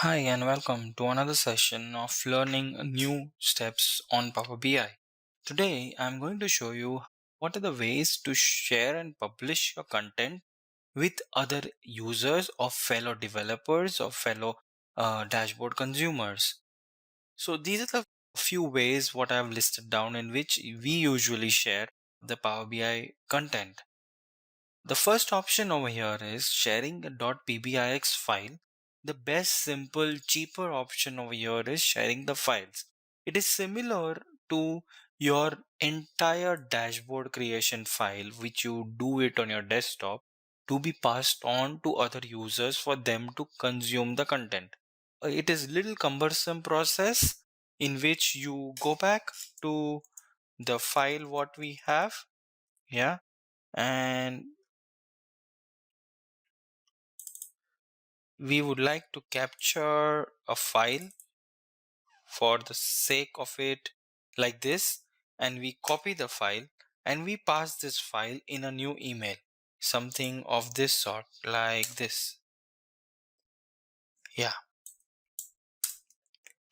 Hi and welcome to another session of learning new steps on Power BI. Today I'm going to show you what are the ways to share and publish your content with other users or fellow developers or fellow dashboard consumers. So these are the few ways what I've listed down in which we usually share the Power BI content. The first option over here is sharing a .pbix file. The best, simple, cheaper option over here is sharing the files. It is similar to your entire dashboard creation file, which you do it on your desktop to be passed on to other users for them to consume the content. It is little cumbersome process in which you go back to the file what we have, yeah, and we would like to capture a file for the sake of it like this, and we copy the file and we pass this file in a new email, something of this sort like this. Yeah,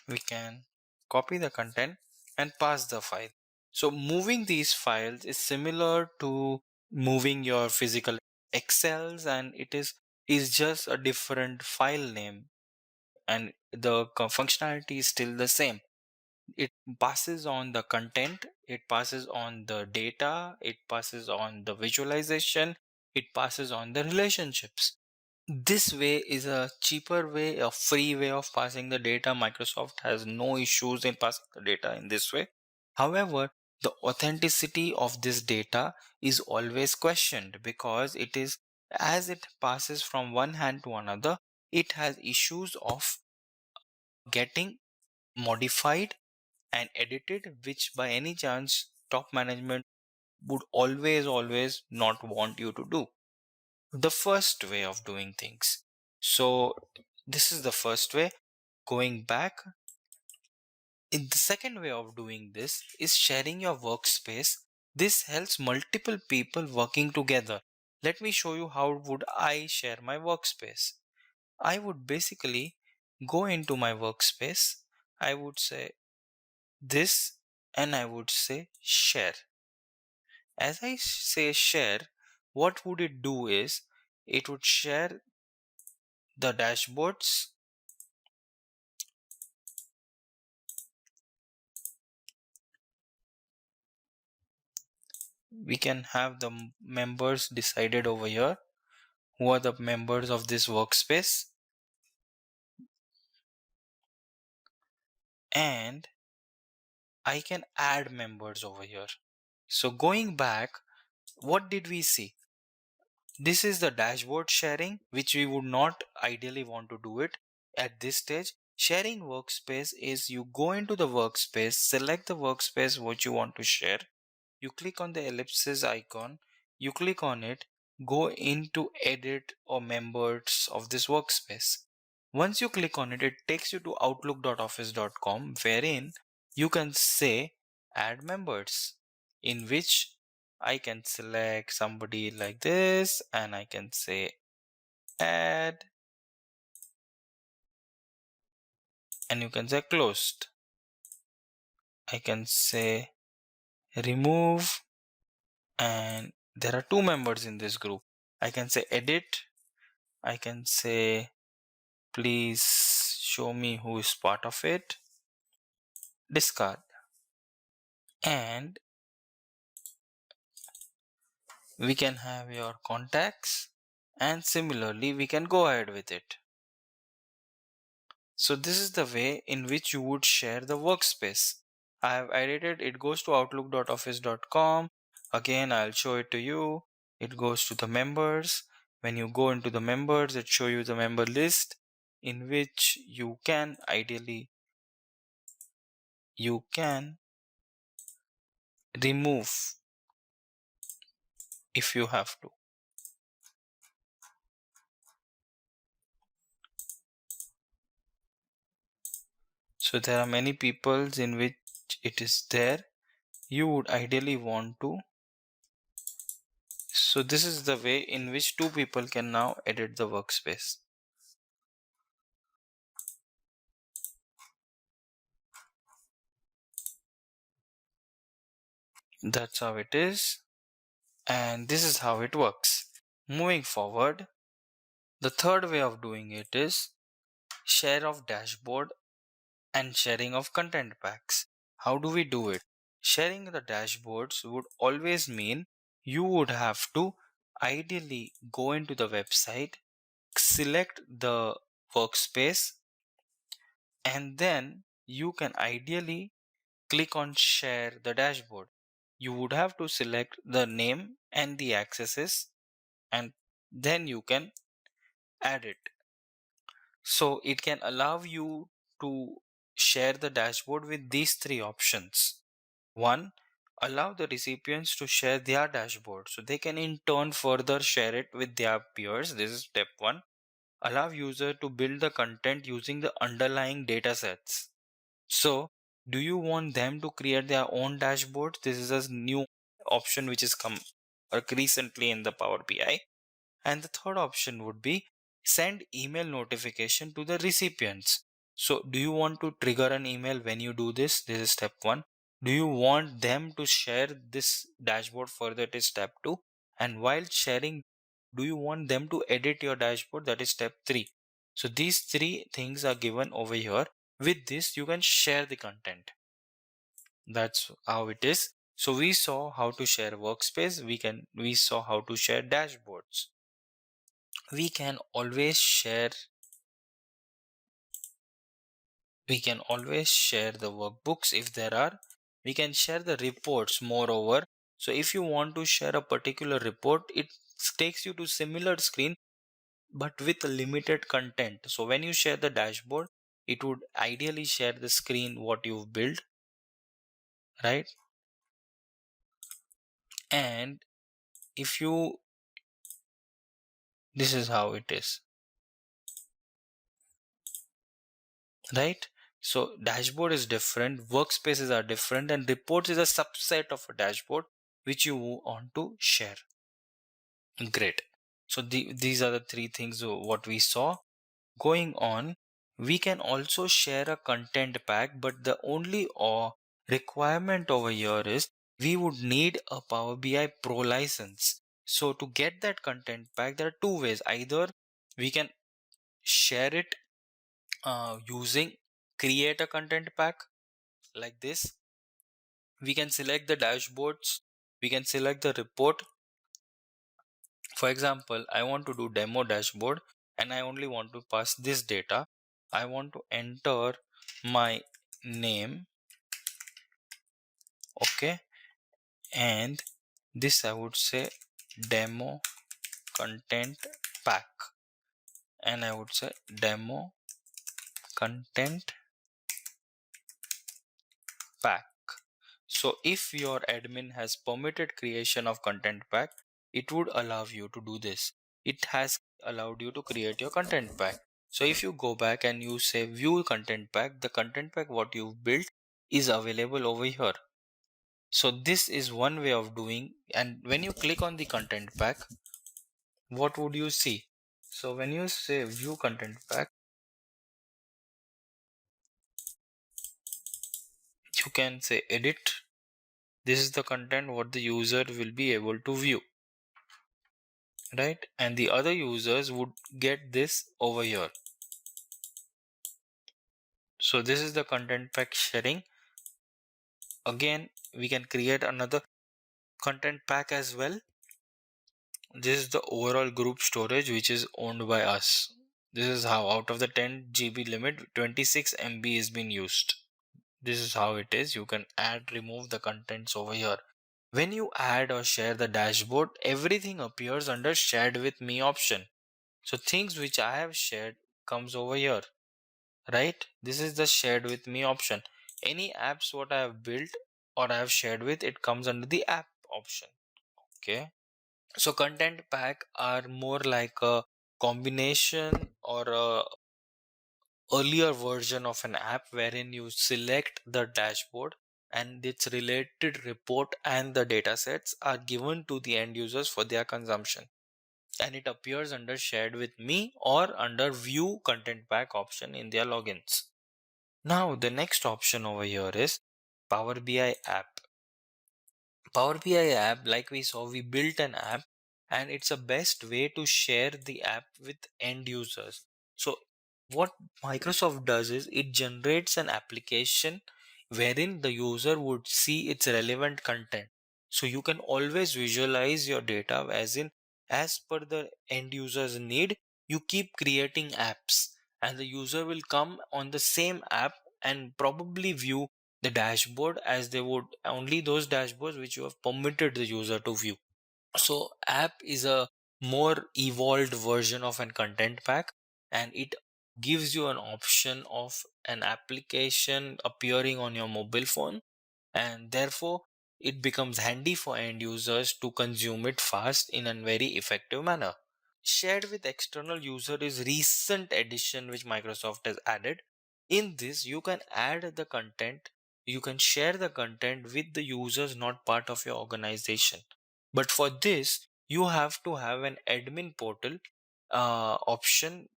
we can copy the content and pass the file. So moving these files is similar to moving your physical excels, and it is just a different file name, and the functionality is still the same. It passes on the content, it passes on the data, it passes on the visualization, it passes on the relationships. This way is a cheaper way, a free way of passing the data. Microsoft has no issues in passing the data in this way. However, the authenticity of this data is always questioned because it is, as it passes from one hand to another, it has issues of getting modified and edited, which by any chance top management would always not want you to do. The first way of doing things. So this is the first way. Going back, in the second way of doing this is sharing your workspace. This helps multiple people working together. Let me show you how would I share my workspace. I would basically go into my workspace. I would say this, and I would say share. As I say share, what would it do is it would share the dashboards. We can have the members decided over here, who are the members of this workspace, and I can add members over here. So going back, what did we see? This is the dashboard sharing, which we would not ideally want to do it at this stage. Sharing workspace is you go into the workspace, select the workspace what you want to share, you click on the ellipsis icon, you click on it, go into edit or members of this workspace. Once you click on it, it takes you to outlook.office.com, wherein you can say add members, in which I can select somebody like this and I can say add, and you can say closed. I can say remove, and there are two members in this group. I can say edit, I can say please show me who is part of it, discard, and we can have your contacts, and similarly we can go ahead with it. So this is the way in which you would share the workspace. I have edited it, goes to outlook.office.com. Again, I'll show it to you. It goes to the members. When you go into the members, it shows you the member list, in which you can ideally remove if you have to. So there are many peoples in which it is there. You would ideally want to. So this is the way in which two people can now edit the workspace. That's how it is. And this is how it works. Moving forward, the third way of doing it is share of dashboard and sharing of content packs. How do we do it? Sharing the dashboards would always mean you would have to ideally go into the website, select the workspace, and then you can ideally click on share the dashboard. You would have to select the name and the accesses, and then you can add it. So it can allow you to share the dashboard with these three options. One, allow the recipients to share their dashboard so they can in turn further share it with their peers. This is step one. Allow user to build the content using the underlying datasets. So, do you want them to create their own dashboard? This is a new option which has come recently in the Power BI. And the third option would be send email notification to the recipients. So do you want to trigger an email when you do this? This is step one. Do you want them to share this dashboard further? It is step two. And while sharing, do you want them to edit your dashboard? That is step three. So these three things are given over here. With this, you can share the content. That's how it is. So we saw how to share workspace. We saw how to share dashboards. we can always share we can always share the workbooks if there are. We can share the reports moreover. So if you want to share a particular report, it takes you to similar screen but with limited content. So when you share the dashboard, it would ideally share the screen what you've built, right? And if you this is how it is, right? So dashboard is different, workspaces are different, and reports is a subset of a dashboard which you want to share. Great. So these are the three things what we saw. Going on, we can also share a content pack, but the only requirement over here is we would need a Power BI Pro license. So to get that content pack, there are two ways. Either we can share it using create a content pack like this. We can select the dashboards, we can select the report. For example, I want to do demo dashboard and I only want to pass this data. I want to enter my name, okay, and this I would say demo content pack, and I would say demo content pack. So if your admin has permitted creation of content pack, it would allow you to do this. It has allowed you to create your content pack. So if you go back and you say view content pack, the content pack what you've built is available over here. So this is one way of doing, and when you click on the content pack, what would you see? So when you say view content pack, you can say edit. This is the content what the user will be able to view, right? And the other users would get this over here. So this is the content pack sharing. Again, we can create another content pack as well. This is the overall group storage which is owned by us. This is how out of the 10 GB limit, 26 MB is being used. This is how it is. You can add, remove the contents over here. When you add or share the dashboard, everything appears under shared with me option. So things which I have shared comes over here, right? This is the shared with me option. Any apps what I have built or I have shared with, it comes under the app option. Okay. So content pack are more like a combination or a earlier version of an app wherein you select the dashboard and its related report and the datasets are given to the end users for their consumption, and it appears under shared with me or under view content pack option in their logins. Now the next option over here is Power BI app. Power BI app, like we saw, we built an app and it's a best way to share the app with end users. So what Microsoft does is it generates an application wherein the user would see its relevant content. So you can always visualize your data as in as per the end user's need, you keep creating apps and the user will come on the same app and probably view the dashboard as they would only those dashboards which you have permitted the user to view. So app is a more evolved version of an content pack and it gives you an option of an application appearing on your mobile phone, and therefore it becomes handy for end users to consume it fast in a very effective manner. Shared with external user is recent addition which Microsoft has added. In this, you can add the content, you can share the content with the users not part of your organization. But for this, you have to have an admin portal option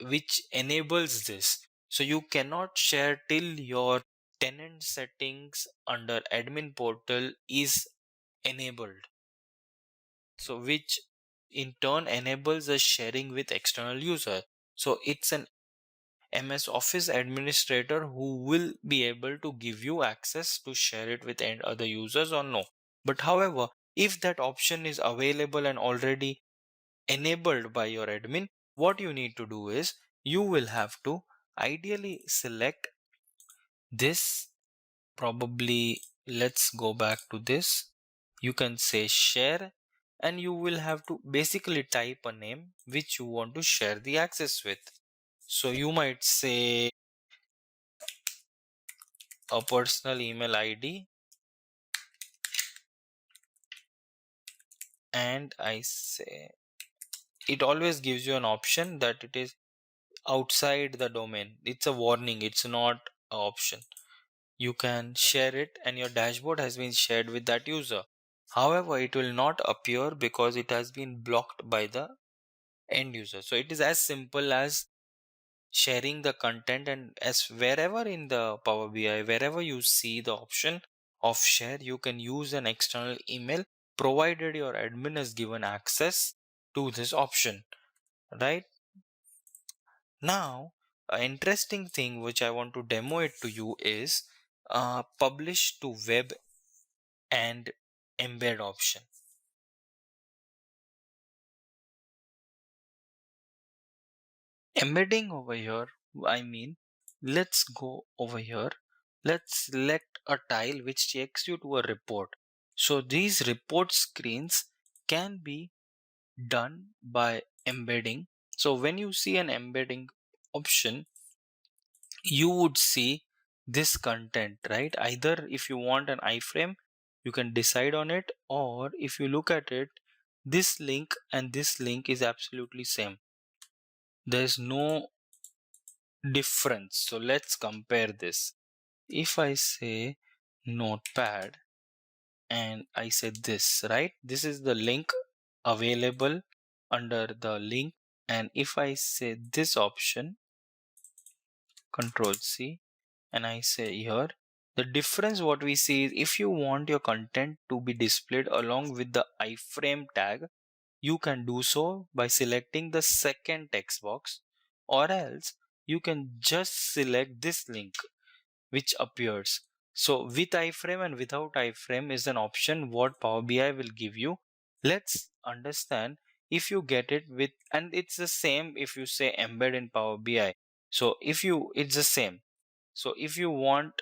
which enables this. So you cannot share till your tenant settings under admin portal is enabled. So which in turn enables the sharing with external user. So it's an MS Office administrator who will be able to give you access to share it with other users or no. But however, if that option is available and already enabled by your admin, what you need to do is you will have to ideally select this. Probably let's go back to this. You can say share and you will have to basically type a name which you want to share the access with. So you might say a personal email ID and I say it always gives you an option that it is outside the domain. It's a warning, it's not an option. You can share it and your dashboard has been shared with that user. However, it will not appear because it has been blocked by the end user. So it is as simple as sharing the content, and as wherever in the Power BI, wherever you see the option of share, you can use an external email provided your admin has given access to this option, right? Now, an interesting thing which I want to demo it to you is publish to web and embed option. Embedding over here, I mean, let's go over here. Let's select a tile which takes you to a report. So these report screens can be done by embedding. So when you see an embedding option, you would see this content, right? Either if you want an iframe, you can decide on it, or if you look at it, this link and this link is absolutely same. There's no difference. So let's compare this. If I say notepad and I say this, right? This is the link available under the link. And if I say this option, Control C, and I say here, the difference what we see is if you want your content to be displayed along with the iframe tag, you can do so by selecting the second text box, or else you can just select this link which appears. So with iframe and without iframe is an option what Power BI will give you. Let's understand if you get it with, and it's the same if you say embed in Power BI. So if you, it's the same. So if you want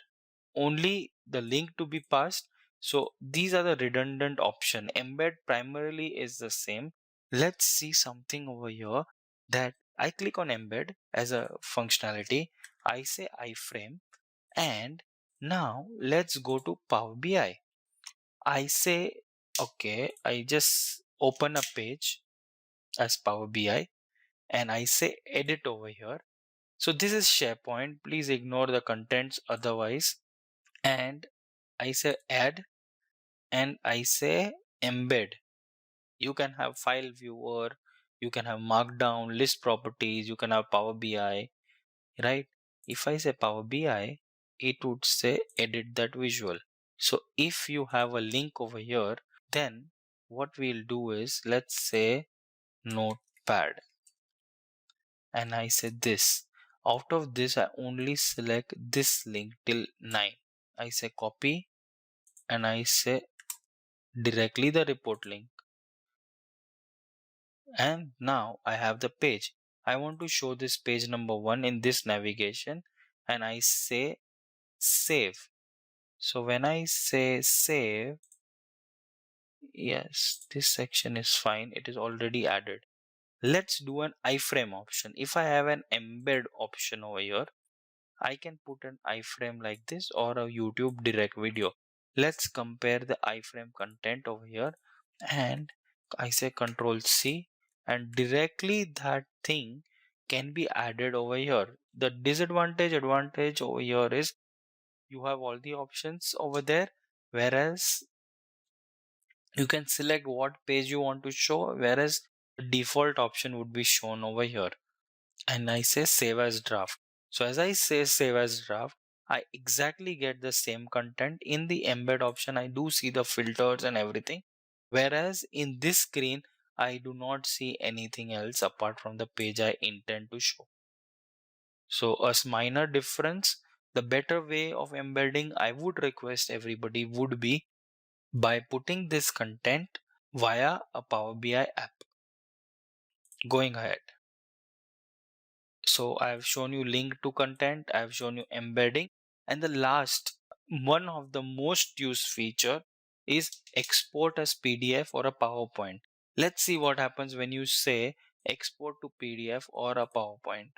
only the link to be passed, so these are the redundant option. Embed primarily is the same. Let's see something over here that I click on embed as a functionality. I say iframe and now let's go to Power BI. I say, okay, I just open a page as Power BI and I say edit over here. So this is SharePoint. Please ignore the contents otherwise. And I say add and I say embed. You can have file viewer, you can have markdown, list properties, you can have Power BI, right? If I say Power BI, it would say edit that visual. So if you have a link over here, then what we'll do is, let's say notepad, and I say this. Out of this, I only select this link till 9. I say copy, and I say directly the report link. And now I have the page. I want to show this page number 1 in this navigation, and I say save. So when I say save, yes, this section is fine. It is already added. Let's do an iframe option. If I have an embed option over here, I can put an iframe like this or a YouTube direct video. Let's compare the iframe content over here, and I say Control C, and directly that thing can be added over here. The advantage over here is you have all the options over there, whereas you can select what page you want to show, whereas the default option would be shown over here. And I say save as draft. So as I say save as draft, I exactly get the same content. In the embed option, I do see the filters and everything, whereas in this screen I do not see anything else apart from the page I intend to show. So a minor difference. The better way of embedding, I would request everybody, would be by putting this content via a Power BI app. Going ahead. So I have shown you link to content, I have shown you embedding, and the last one of the most used feature is export as PDF or a PowerPoint. Let's see what happens when you say export to PDF or a PowerPoint.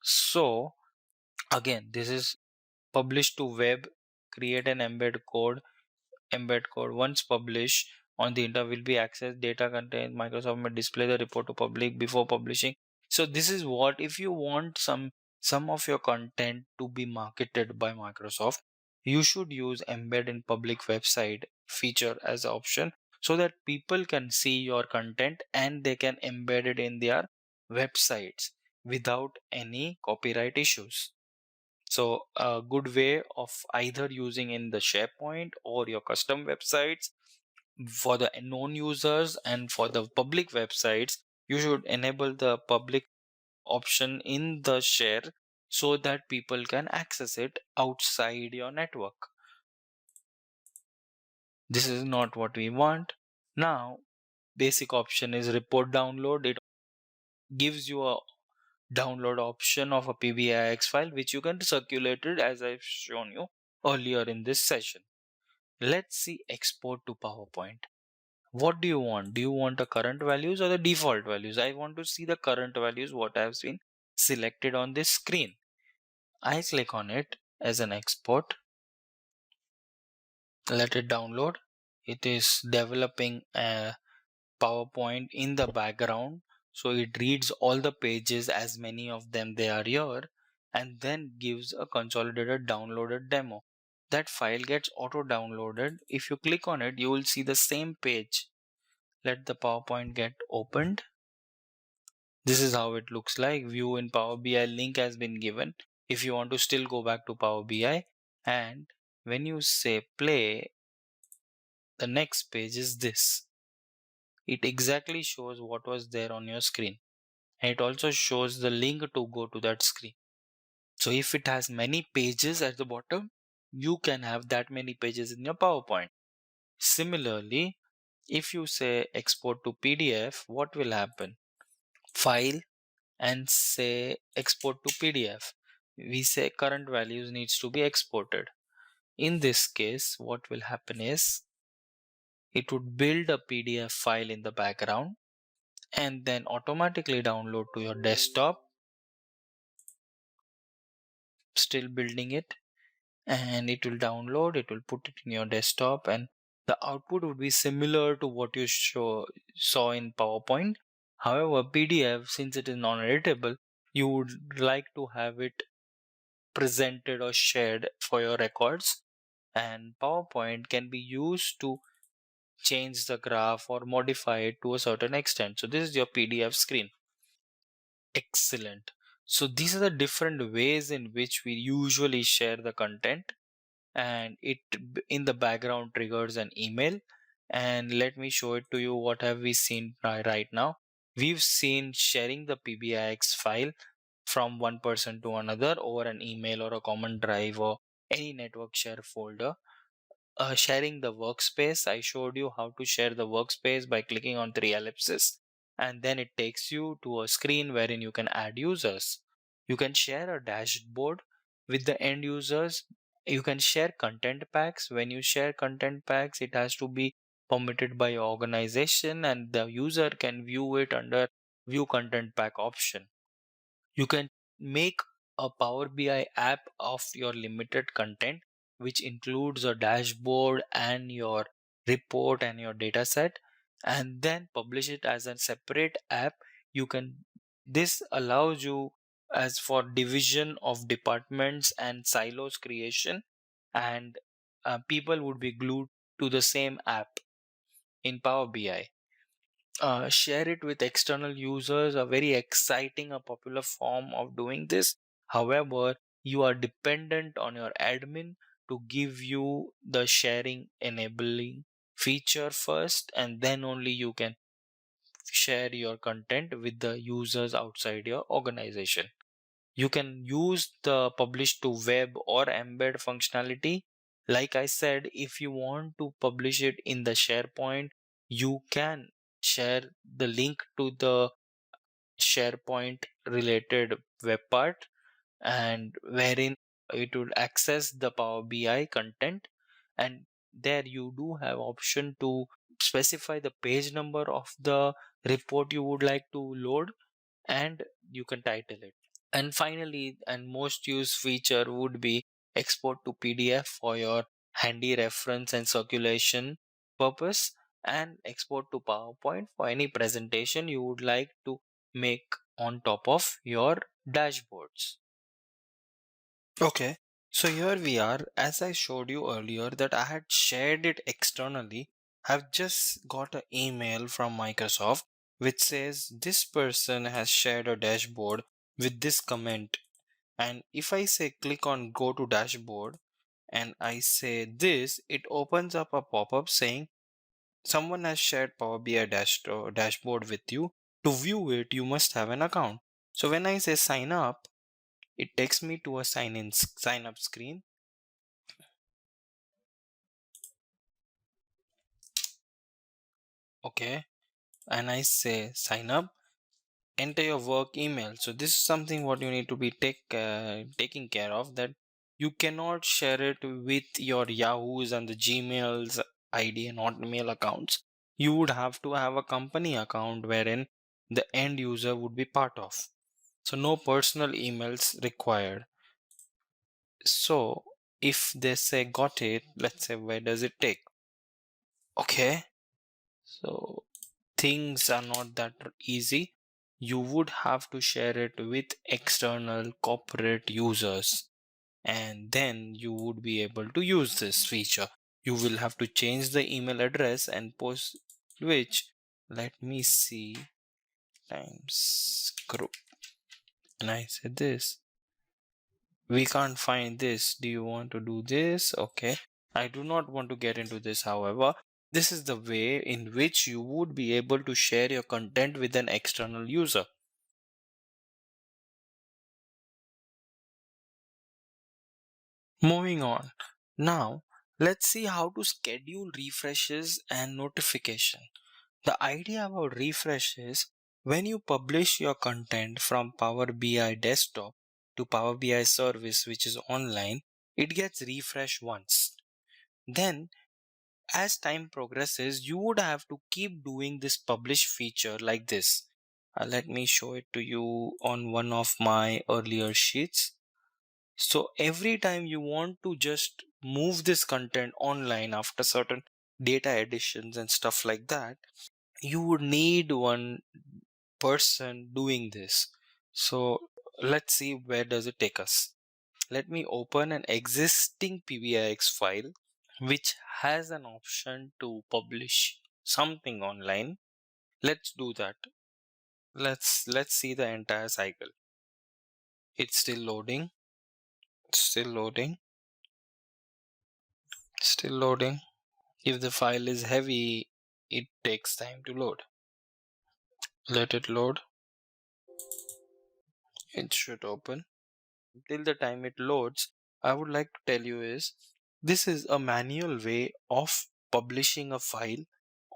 So again, this is publish to web, create an embed code. Once published on the internet will be accessed, data content, Microsoft may display the report to public before publishing. So this is what, if you want some of your content to be marketed by Microsoft, you should use embed in public website feature as an option, so that people can see your content and they can embed it in their websites without any copyright issues. So a good way of either using in the SharePoint or your custom websites for the known users, and for the public websites, you should enable the public option in the share so that people can access it outside your network. This is not what we want. Now, basic option is report download. It gives you a download option of a PBIX file which you can circulate it as I've shown you earlier in this session. Let's see export to PowerPoint. What do you want? Do you want the current values or the default values? I want to see the current values what has been selected on this screen. I click on it as an export. Let it download. It is developing a PowerPoint in the background. So it reads all the pages, as many of them they are here, and then gives a consolidated downloaded demo. That file gets auto downloaded. If you click on it, you will see the same page. Let the PowerPoint get opened. This is how it looks like. View in Power BI link has been given. If you want to still go back to Power BI, and when you say play, the next page is this. It exactly shows what was there on your screen. And it also shows the link to go to that screen. So if it has many pages at the bottom, you can have that many pages in your PowerPoint. Similarly, if you say export to PDF, what will happen? File and say export to PDF. We say current values needs to be exported. In this case, what will happen is it would build a PDF file in the background and then automatically download to your desktop. Still building it, and it will download, it will put it in your desktop, and the output would be similar to what you saw in PowerPoint. However, PDF, since it is non-editable, you would like to have it presented or shared for your records, and PowerPoint can be used to change the graph or modify it to a certain extent. So this is your PDF screen. Excellent. So these are the different ways in which we usually share the content. and in the background triggers an email. And let me show it to you. What have we seen right now? We've seen sharing the PBIX file from one person to another over an email or a common drive or any network share folder. Sharing the workspace, I showed you how to share the workspace by clicking on three ellipses, and then it takes you to a screen wherein you can add users. You can share a dashboard with the end users. You can share content packs. When you share content packs, it has to be permitted by your organization, and the user can view it under view content pack option. You can make a Power BI app of your limited content, which includes a dashboard and your report and your data set, and then publish it as a separate app. You can, this allows you as for division of departments and silos creation, and people would be glued to the same app in Power BI. Share it with external users, a very exciting, a popular form of doing this. However, you are dependent on your admin to give you the sharing enabling feature first, and then only you can share your content with the users outside your organization. You can use the publish to web or embed functionality. Like I said, if you want to publish it in the SharePoint, you can share the link to the SharePoint related web part, and wherein it would access the Power BI content, and there you do have option to specify the page number of the report you would like to load, and you can title it. And finally, and most used feature would be export to PDF for your handy reference and circulation purpose, and export to PowerPoint for any presentation you would like to make on top of your dashboards. Okay, so here we are. As I showed you earlier that I had shared it externally, I've just got an email from Microsoft which says this person has shared a dashboard with this comment. And if I say click on go to dashboard and I say this, it opens up a pop-up saying someone has shared Power BI dashboard with you. To view it, you must have an account. So when I say sign up, it takes me to a sign up screen. Okay, and I say sign up, enter your work email. So this is something what you need to be taking care of, that you cannot share it with your Yahoos and the Gmails ID and Hotmail accounts. You would have to have a company account wherein the end user would be part of. So no personal emails required. So if they say got it, let's say where does it take? Okay, so things are not that easy. You would have to share it with external corporate users, and then you would be able to use this feature. You will have to change the email address and post which, let me see, times group. And I said this. We can't find this. Do you want to do this? Okay. I do not want to get into this, however. This is the way in which you would be able to share your content with an external user. Moving on. Now, let's see how to schedule refreshes and notification. The idea about refresh is when you publish your content from Power BI desktop to Power BI service, which is online, it gets refreshed once. Then as time progresses, you would have to keep doing this publish feature like this. Let me show it to you on one of my earlier sheets. So every time you want to just move this content online after certain data additions and stuff like that, you would need one person doing this. So let's see where does it take us. Let me open an existing PBIX file which has an option to publish something online. Let's do that. Let's see the entire cycle. It's still loading. It's still loading. Still loading. If the file is heavy, it takes time to load. Let it load. It should open. Till the time it loads, I would like to tell you is this is a manual way of publishing a file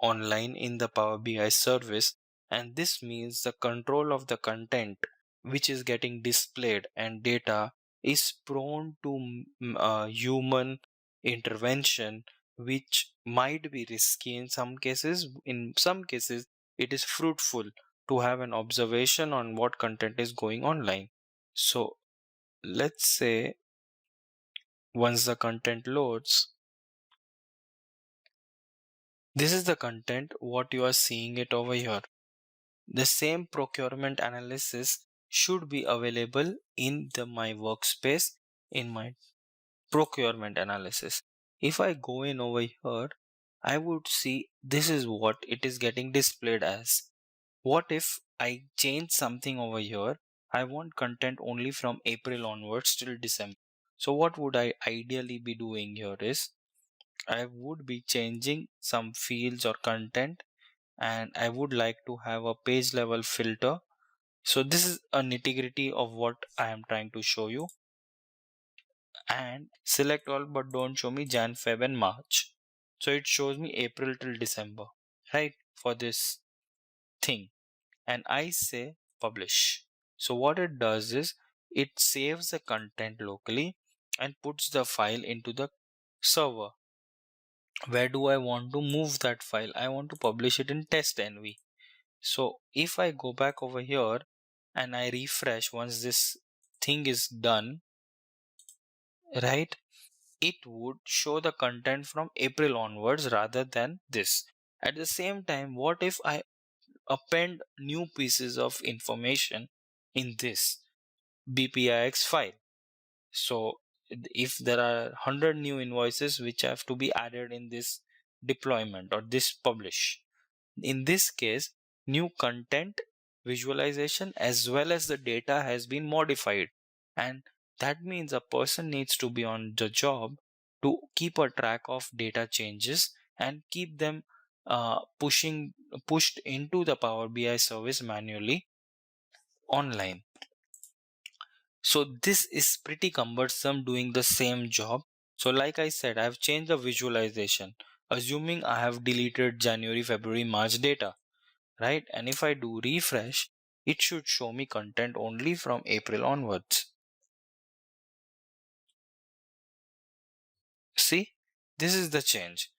online in the Power BI service, and this means the control of the content which is getting displayed and data is prone to human intervention, which might be risky in some cases. In some cases it is fruitful to have an observation on what content is going online. So let's say once the content loads, this is the content what you are seeing it over here. The same procurement analysis should be available in the my workspace in my procurement analysis. If I go in over here, I would see this is what it is getting displayed as. What if I change something over here? I want content only from April onwards till December. So what would I ideally be doing here is I would be changing some fields or content, and I would like to have a page level filter. So this is a nitty-gritty of what I am trying to show you. And select all but don't show me Jan, Feb and March. So it shows me April till December, right? For this thing. And I say publish. So what it does is it saves the content locally and puts the file into the server. Where do I want to move that file? I want to publish it in test env. So if I go back over here and I refresh once this thing is done, right, it would show the content from April onwards rather than this. At the same time, what if I append new pieces of information in this BPIX file? So if there are 100 new invoices which have to be added in this deployment or this publish, in this case, new content visualization as well as the data has been modified, and that means a person needs to be on the job to keep a track of data changes and keep them pushed into the Power BI service manually online. So this is pretty cumbersome doing the same job. So like I said, I've changed the visualization, assuming I have deleted January, February, March data, right? And if I do refresh, it should show me content only from April onwards. See, this is the change.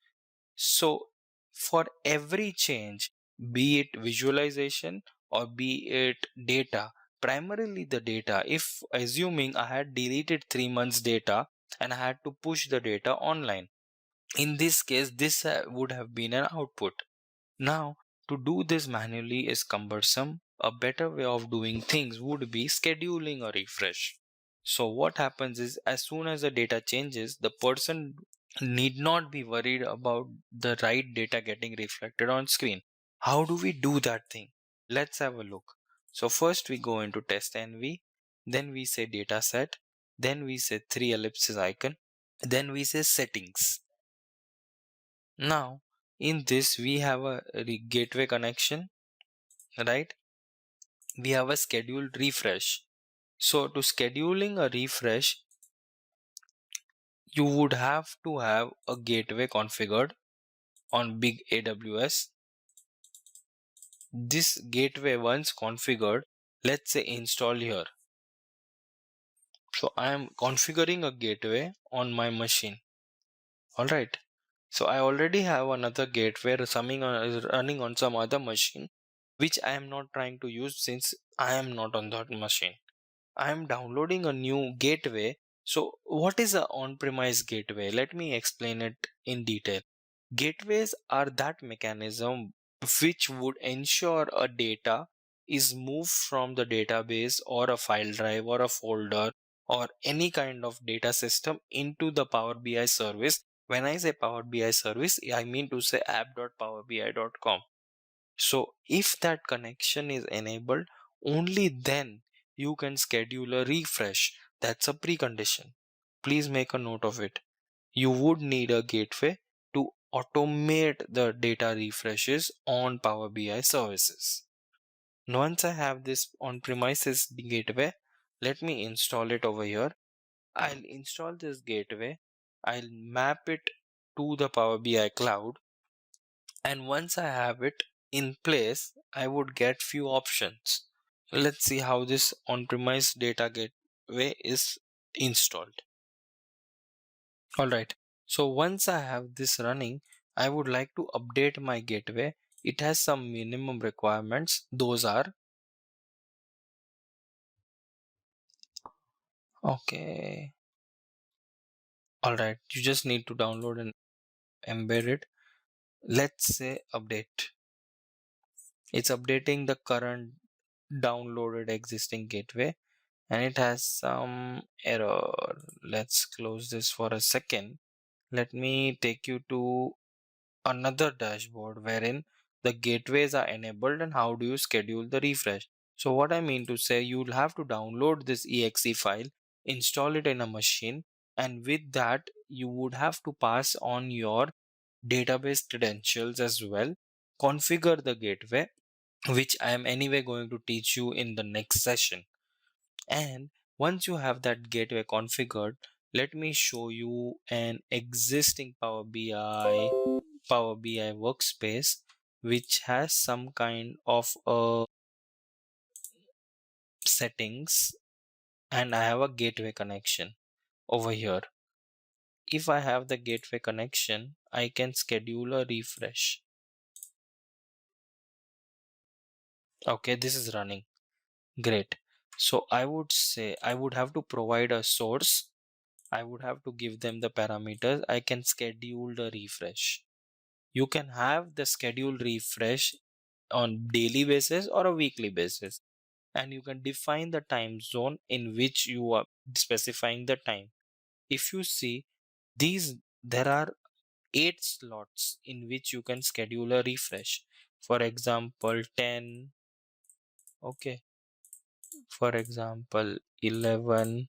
So for every change, be it visualization or be it data, primarily the data, if assuming I had deleted 3 months data and I had to push the data online, in this case, this would have been an output. Now, to do this manually is cumbersome. A better way of doing things would be scheduling a refresh. So what happens is as soon as the data changes, the person need not be worried about the right data getting reflected on screen. How do we do that thing? Let's have a look. So first we go into test env, then we say dataset, then we say three ellipses icon, then we say settings. Now in this we have a gateway connection, right? We have a scheduled refresh. So to scheduling a refresh, you would have to have a gateway configured on big AWS. This gateway once configured, let's say install here. So I am configuring a gateway on my machine. Alright. So I already have another gateway running on some other machine, which I am not trying to use since I am not on that machine. I am downloading a new gateway. So what is a on-premise gateway? Let me explain it in detail. Gateways are that mechanism which would ensure a data is moved from the database or a file drive or a folder or any kind of data system into the Power BI service. When I say Power BI service, I mean to say app.powerbi.com. So if that connection is enabled, only then you can schedule a refresh. That's a precondition. Please make a note of it. you would need a gateway to automate the data refreshes on Power BI services. Once I have this on-premises gateway, let me install it over here. I'll install this gateway. I'll map it to the Power BI cloud. And once I have it in place, I would get few options. Let's see how this on-premise data gateway is installed. All right. So once I have this running, I would like to update my gateway. It has some minimum requirements. Those are, okay. All right. You just need to download and embed it. Let's say update. It's updating the current downloaded existing gateway and it has some error. Let's close this for a second. Let me take you to another dashboard wherein the gateways are enabled and how do you schedule the refresh. So what I mean to say, you'll have to download this exe file, install it in a machine, and with that you would have to pass on your database credentials as well, configure the gateway, which I am anyway going to teach you in the next session. And once you have that gateway configured, let me show you an existing Power BI workspace which has some kind of settings, and I have a gateway connection over here. If I have the gateway connection, I can schedule a refresh. Okay, this is running. Great. So I would say I would have to provide a source. I would have to give them the parameters. I can schedule the refresh. You can have the scheduled refresh on daily basis or a weekly basis, and you can define the time zone in which you are specifying the time. If you see these, there are 8 slots in which you can schedule a refresh. For example, 10, okay, for example 11,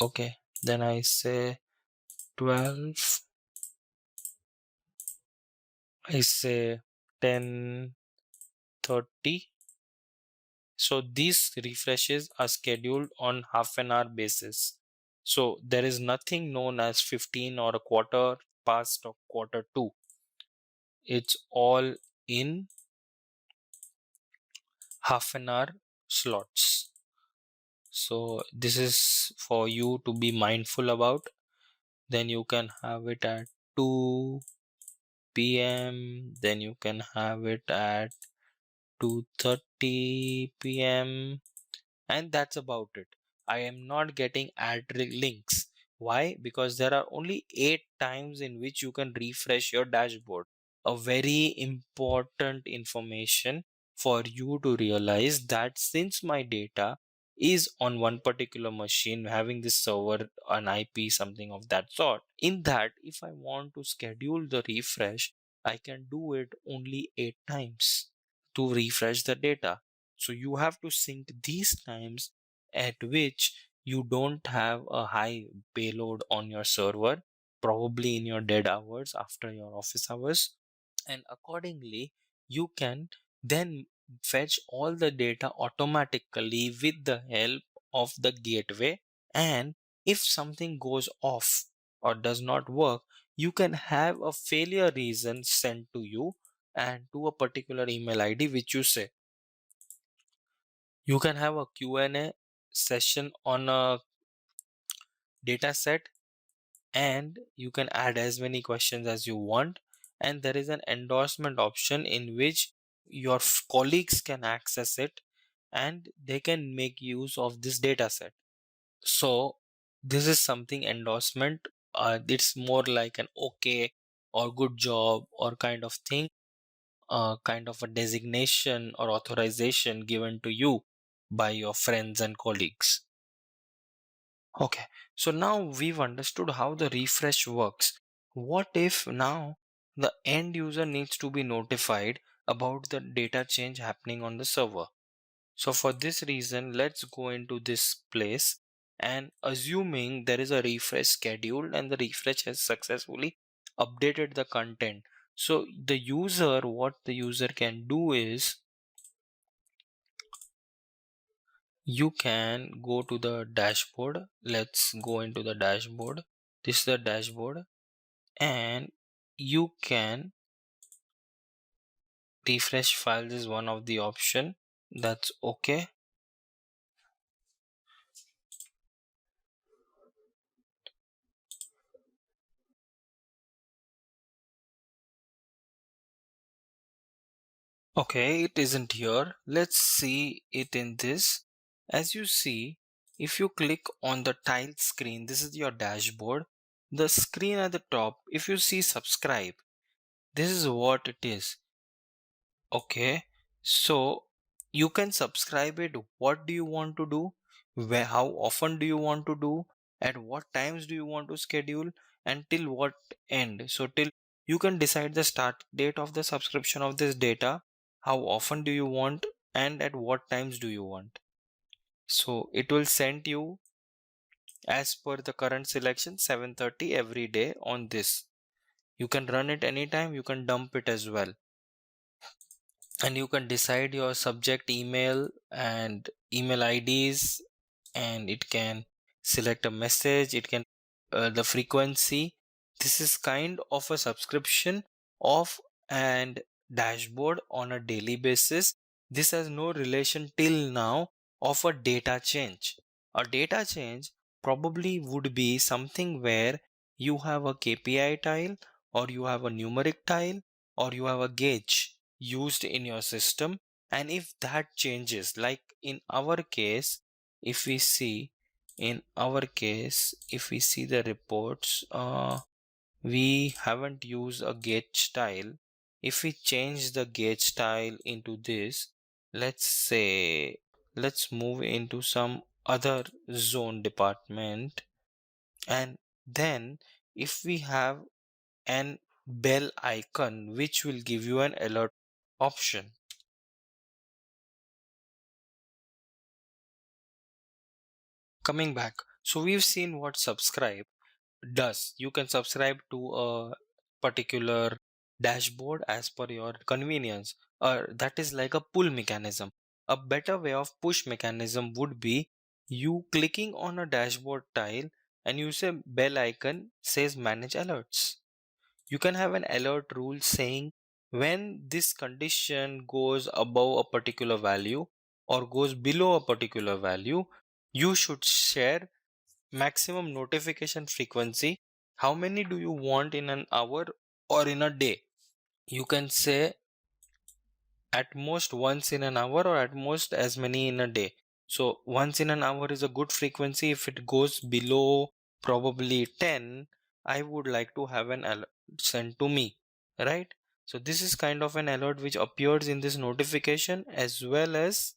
okay, then I say 12, I say 10, 30. So these refreshes are scheduled on half an hour basis. So there is nothing known as 15 or a quarter past or quarter to. It's all in half an hour slots. So this is for you to be mindful about. Then you can have it at 2 p.m. Then you can have it at 2:30 p.m. and that's about it. I am not getting ad links. Why? Because there are only 8 times in which you can refresh your dashboard. A very important information for you to realize that since my data is on one particular machine having this server, an IP, something of that sort, in that if I want to schedule the refresh, I can do it only 8 times to refresh the data. So you have to sync these times at which you don't have a high payload on your server, probably in your dead hours after your office hours. And accordingly, you can then fetch all the data automatically with the help of the gateway. And if something goes off or does not work, you can have a failure reason sent to you and to a particular email ID which you say. You can have a Q&A session on a data set, and you can add as many questions as you want, and there is an endorsement option in which your colleagues can access it and they can make use of this data set. So this is something endorsement, it's more like an okay or good job or kind of thing, kind of a designation or authorization given to you by your friends and colleagues. Okay, so now we've understood how the refresh works. What if now the end user needs to be notified about the data change happening on the server? So for this reason, let's go into this place and assuming there is a refresh scheduled and the refresh has successfully updated the content. So what the user can do is, you can go to the dashboard. Let's go into the dashboard. This is the dashboard, and you can refresh files is one of the option. That's okay. Okay, it isn't here. Let's see it in this. As you see, if you click on the tiled screen, this is your dashboard. The screen at the top, if you see subscribe, this is what it is. Okay, so you can subscribe it. What do you want to do? Where, how often do you want to do? At what times do you want to schedule? And till what end? So till you can decide the start date of the subscription of this data. How often do you want? And at what times do you want? So it will send you as per the current selection 7:30 every day on this. You can run it anytime. You can dump it as well, and you can decide your subject email and email IDs, and it can select a message, it can the frequency. This is kind of a subscription of and dashboard on a daily basis. This has no relation till now of a data change. A data change probably would be something where you have a KPI tile, or you have a numeric tile, or you have a gauge used in your system. And if that changes, like in our case, if we see if we see the reports, we haven't used a gauge style. If we change the gauge style into this, let's say, let's move into some other zone department, and then if we have an bell icon which will give you an alert option. Coming back, so we've seen what subscribe does. You can subscribe to a particular dashboard as per your convenience, or that is like a pull mechanism. A better way of push mechanism would be you clicking on a dashboard tile, and you say bell icon says manage alerts. You can have an alert rule saying when this condition goes above a particular value or goes below a particular value, you should share maximum notification frequency. How many do you want in an hour or in a day? You can say at most once in an hour, or at most as many in a day. So once in an hour is a good frequency. If it goes below probably 10, I would like to have an alert sent to me, right? So this is kind of an alert which appears in this notification as well as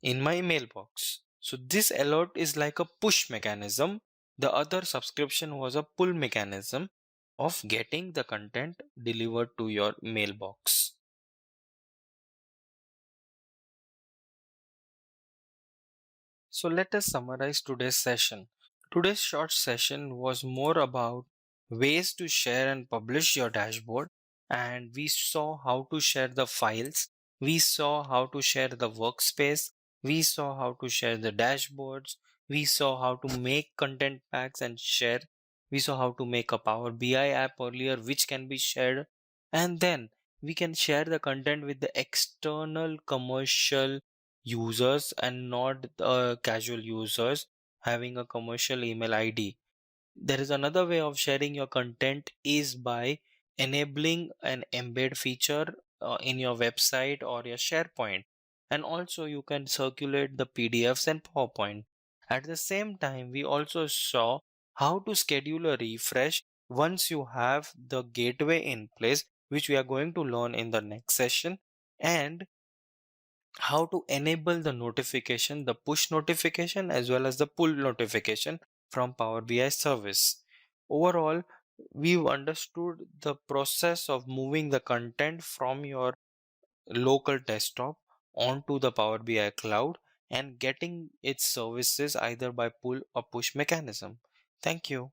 in my mailbox. So this alert is like a push mechanism. The other subscription was a pull mechanism of getting the content delivered to your mailbox. So let us summarize today's session. Today's short session was more about ways to share and publish your dashboard, and we saw how to share the files, we saw how to share the workspace, we saw how to share the dashboards, we saw how to make content packs and share, we saw how to make a Power BI app earlier which can be shared, and then we can share the content with the external commercial users and not casual users having a commercial email ID. There is another way of sharing your content is by enabling an embed feature in your website or your SharePoint. And also you can circulate the PDFs and PowerPoint. At the same time, we also saw how to schedule a refresh once you have the gateway in place, which we are going to learn in the next session, and how to enable the notification, the push notification as well as the pull notification from Power BI service. Overall, we've understood the process of moving the content from your local desktop onto the Power BI cloud, and getting its services either by pull or push mechanism. Thank you.